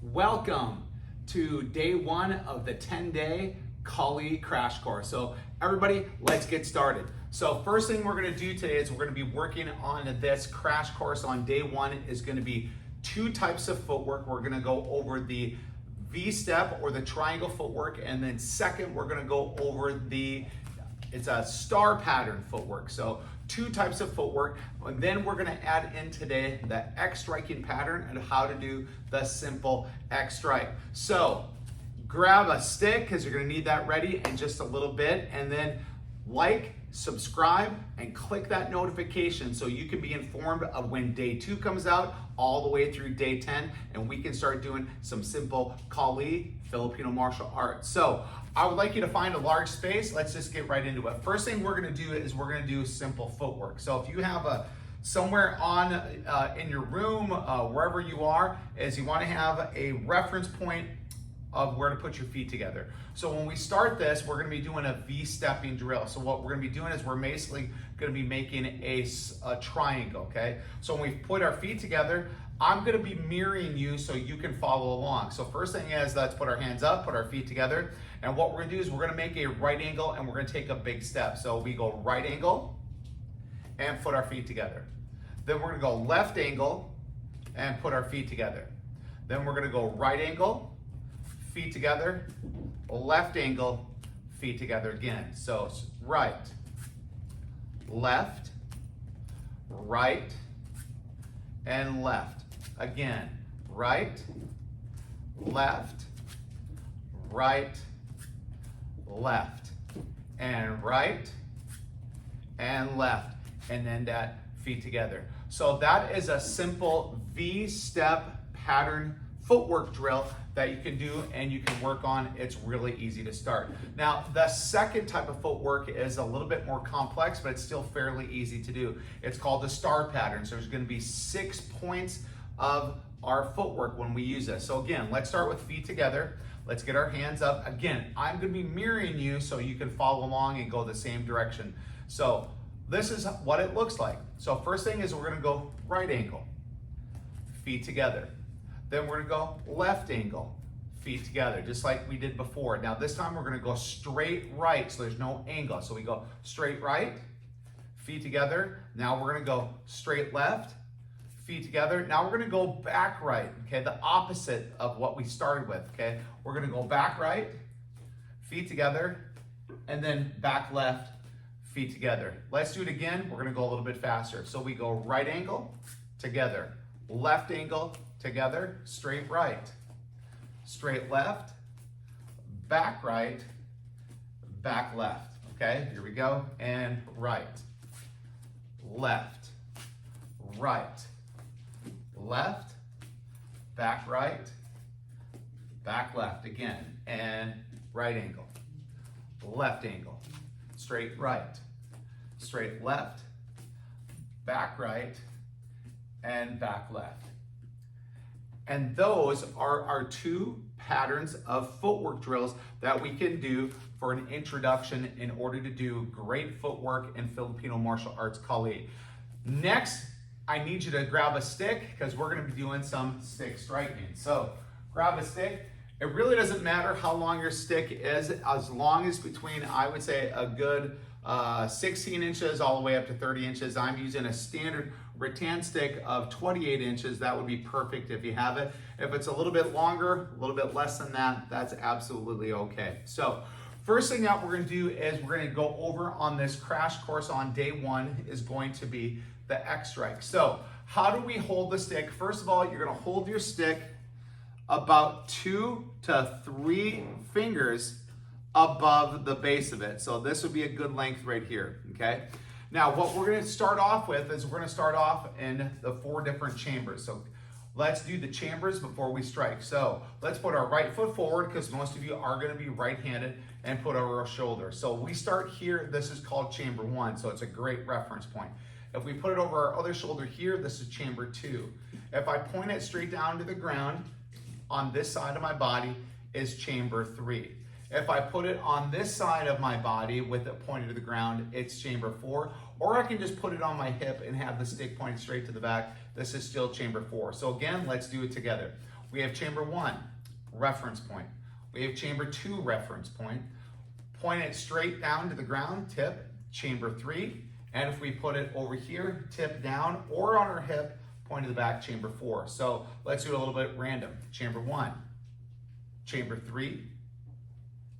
Welcome to day one of the 10-day Kali crash course. So everybody, let's get started. So first thing we're gonna do today is we're gonna be working on this crash course on day one is gonna be two types of footwork. We're gonna go over the V-step or the triangle footwork, and then second, we're gonna go over it's a star pattern footwork. So two types of footwork. And then we're gonna add in today the X striking pattern and how to do the simple X strike. So grab a stick because you're gonna need that ready in just a little bit, and then like, subscribe, and click that notification so you can be informed of when day 2 comes out all the way through day 10, and we can start doing some simple Kali Filipino martial arts. So I would like you to find a large space. Let's just get right into it. First thing we're gonna do is we're gonna do simple footwork. So if you have somewhere on in your room, wherever you are, is you wanna have a reference point of where to put your feet together. So when we start this, we're gonna be doing a V-stepping drill. So what we're gonna be doing is we're basically gonna be making a triangle, okay? So when we put our feet together, I'm gonna be mirroring you so you can follow along. So first thing is, let's put our hands up, put our feet together. And what we're gonna do is we're gonna make a right angle and we're gonna take a big step. So we go right angle and put our feet together. Then we're gonna go left angle and put our feet together. Then we're gonna go right angle, feet together, left angle, feet together again. So right, left, right, and left. Again, right, left, right, left, and right, and left, and then that feet together. So that is a simple V-step pattern footwork drill that you can do and you can work on. It's really easy to start. Now, the second type of footwork is a little bit more complex, but it's still fairly easy to do. It's called the star pattern. So there's gonna be 6 points of our footwork when we use this. So again, let's start with feet together. Let's get our hands up. Again, I'm gonna be mirroring you so you can follow along and go the same direction. So this is what it looks like. So first thing is we're gonna go right angle, feet together. Then we're gonna go left angle, feet together, just like we did before. Now this time we're gonna go straight right, so there's no angle. So we go straight right, feet together. Now we're gonna go straight left, feet together. Now we're gonna go back right, okay? The opposite of what we started with, okay? We're gonna go back right, feet together, and then back left, feet together. Let's do it again. We're gonna go a little bit faster. So we go right angle, together, left angle, together, straight right, straight left, back right, back left. Okay, here we go. And right, left, right, left, back right, back left again, and right angle, left angle, straight right, straight left, back right, and back left. And those are our 2 patterns of footwork drills that we can do for an introduction in order to do great footwork in Filipino martial arts Kali. Next, I need you to grab a stick because we're gonna be doing some stick striking. So grab a stick. It really doesn't matter how long your stick is, as long as between, I would say, a good 16 inches all the way up to 30 inches. I'm using a standard rattan stick of 28 inches. That would be perfect if you have it. If it's a little bit longer, a little bit less than that, that's absolutely okay. So first thing that we're gonna do is we're gonna go over on this crash course on day 1 is going to be the X strike. So how do we hold the stick? First of all, you're gonna hold your stick about 2 to 3 fingers above the base of it. So this would be a good length right here, okay? Now what we're gonna start off with is we're gonna start off in the 4 different chambers. So let's do the chambers before we strike. So let's put our right foot forward because most of you are gonna be right-handed, and put over our shoulder. So we start here, this is called chamber 1, so it's a great reference point. If we put it over our other shoulder here, this is chamber 2. If I point it straight down to the ground on this side of my body is chamber 3. If I put it on this side of my body with it pointed to the ground, it's chamber 4. Or I can just put it on my hip and have the stick pointed straight to the back. This is still chamber 4. So again, let's do it together. We have chamber 1, reference point. We have chamber 2, reference point. Point it straight down to the ground, tip, chamber 3. And if we put it over here, tip down, or on our hip, point to the back, chamber 4. So let's do it a little bit random. Chamber 1, chamber 3,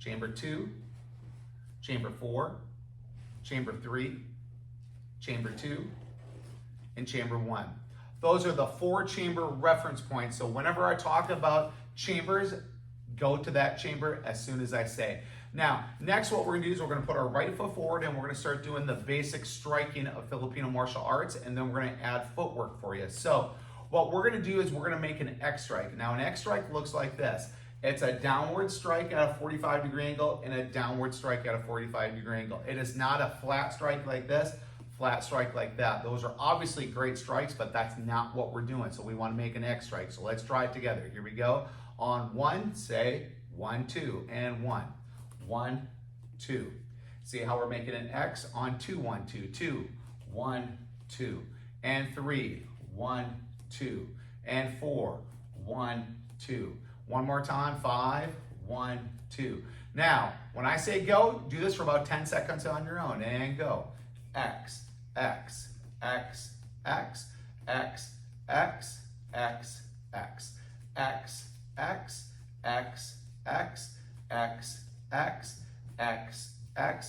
chamber 2, chamber 4, chamber 3, chamber 2, and chamber 1. Those are the 4 chamber reference points. So whenever I talk about chambers, go to that chamber as soon as I say. Now, next what we're gonna do is we're gonna put our right foot forward and we're gonna start doing the basic striking of Filipino martial arts, and then we're gonna add footwork for you. So what we're gonna do is we're gonna make an X strike. Now an X strike looks like this. It's a downward strike at a 45-degree angle and a downward strike at a 45-degree angle. It is not a flat strike like this, flat strike like that. Those are obviously great strikes, but that's not what we're doing. So we wanna make an X strike. So let's try it together. Here we go. On 1, say 1, 2, and 1. 1, 2. See how we're making an X on 2, 1, 2, 2, 1, 2, and 3, 1, 2, and 4, 1, 2. One more time, 5, 1, 2. Now, when I say go, do this for about 10 seconds on your own, and go. X, X, X, X, X, X, X, X, X, X, X, X, X, X, X, X,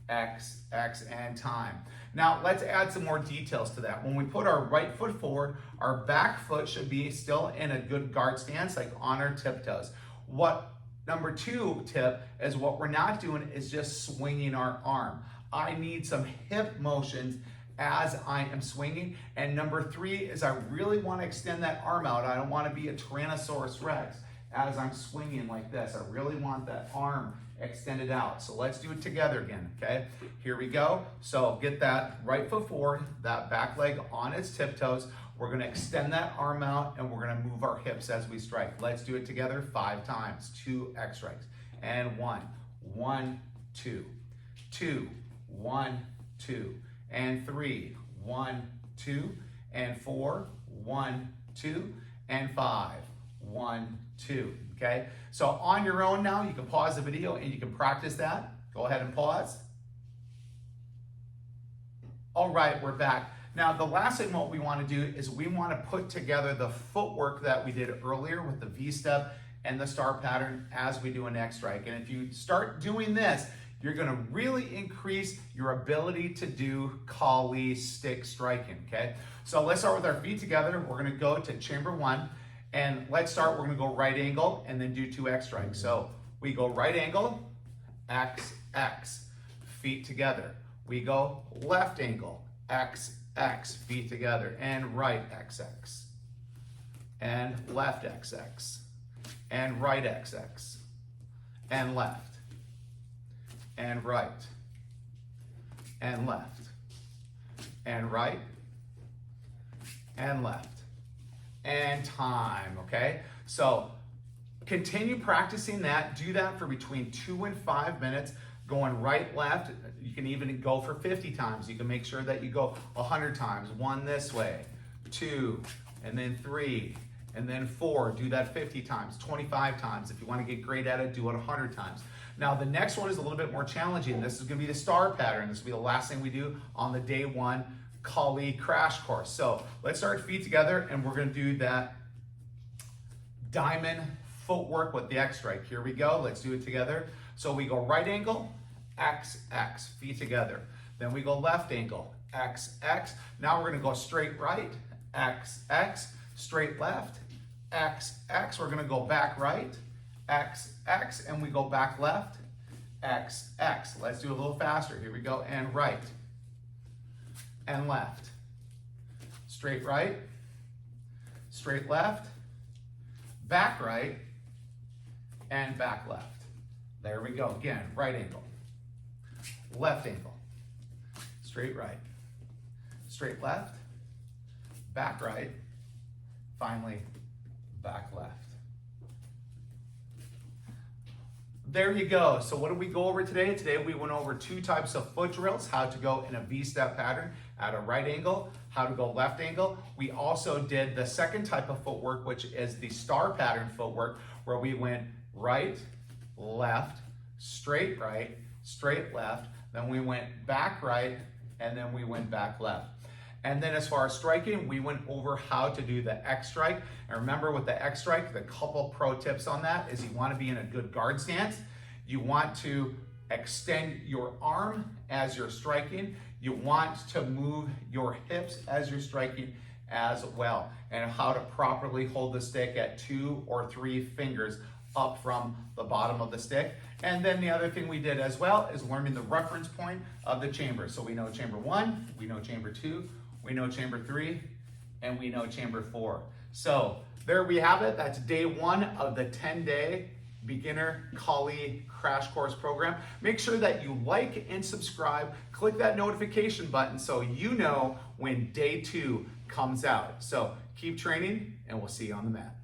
X, X, and time. Now let's add some more details to that. When we put our right foot forward, our back foot should be still in a good guard stance, like on our tiptoes. What number 2 tip is what we're not doing is just swinging our arm. I need some hip motions as I am swinging. And number 3 is I really want to extend that arm out. I don't want to be a Tyrannosaurus Rex as I'm swinging like this. I really want that arm extended out. So let's do it together again, okay? Here we go. So get that right foot forward, that back leg on its tiptoes. We're gonna extend that arm out and we're gonna move our hips as we strike. Let's do it together 5 times. 2 X strikes. And 1, 1, 2, 2, 1, 2, and 3, 1, 2, and 4, 1, 2, and 5, 1, 2, okay? So on your own now, you can pause the video and you can practice that. Go ahead and pause. All right, we're back. Now, the last thing what we want to do is we want to put together the footwork that we did earlier with the V-step and the star pattern as we do an X strike. And if you start doing this, you're going to really increase your ability to do Kali stick striking, okay? So let's start with our feet together. We're going to go to chamber 1. And let's start, we're gonna go right angle and then do 2 X strikes. So we go right angle, X, X, feet together. We go left angle, X, X, feet together, and right X, X, and left X, X, and right X, X, and left, and right, and left, and right, and left. And time, okay? So continue practicing that. Do that for between 2 and 5 minutes, going right, left. You can even go for 50 times. You can make sure that you go 100 times. 1 this way, 2, and then 3, and then 4. Do that 50 times, 25 times. If you want to get great at it, do it 100 times. Now the next one is a little bit more challenging. This is going to be the star pattern. This will be the last thing we do on the day 1 Kali crash course. So let's start feet together and we're going to do that diamond footwork with the X strike. Here we go. Let's do it together. So we go right angle, X, X, feet together. Then we go left angle, X, X. Now we're going to go straight right, X, X, straight left, X, X. We're going to go back right, X, X, and we go back left, X, X. Let's do it a little faster. Here we go. And right. And left, straight right, straight left, back right, and back left. There we go. Again, right angle, left angle, straight right, straight left, back right, finally back left. there you go. So what did we go over today? Today we went over 2 types of foot drills, how to go in a V-step pattern at a right angle, how to go left angle. We also did the second type of footwork, which is the star pattern footwork, where we went right, left, straight right, straight left, then we went back right, and then we went back left. And then as far as striking, we went over how to do the X strike. And remember with the X strike, the couple pro tips on that is you want to be in a good guard stance. You want to extend your arm as you're striking. You want to move your hips as you're striking as well. And how to properly hold the stick at 2 or 3 fingers up from the bottom of the stick. And then the other thing we did as well is learning the reference point of the chamber. So we know chamber 1, we know chamber 2, we know chamber 3, and we know chamber 4. So there we have it. That's day 1 of the 10-day beginner Kali crash course program. Make sure that you like and subscribe. Click that notification button so you know when day 2 comes out. So keep training, and we'll see you on the mat.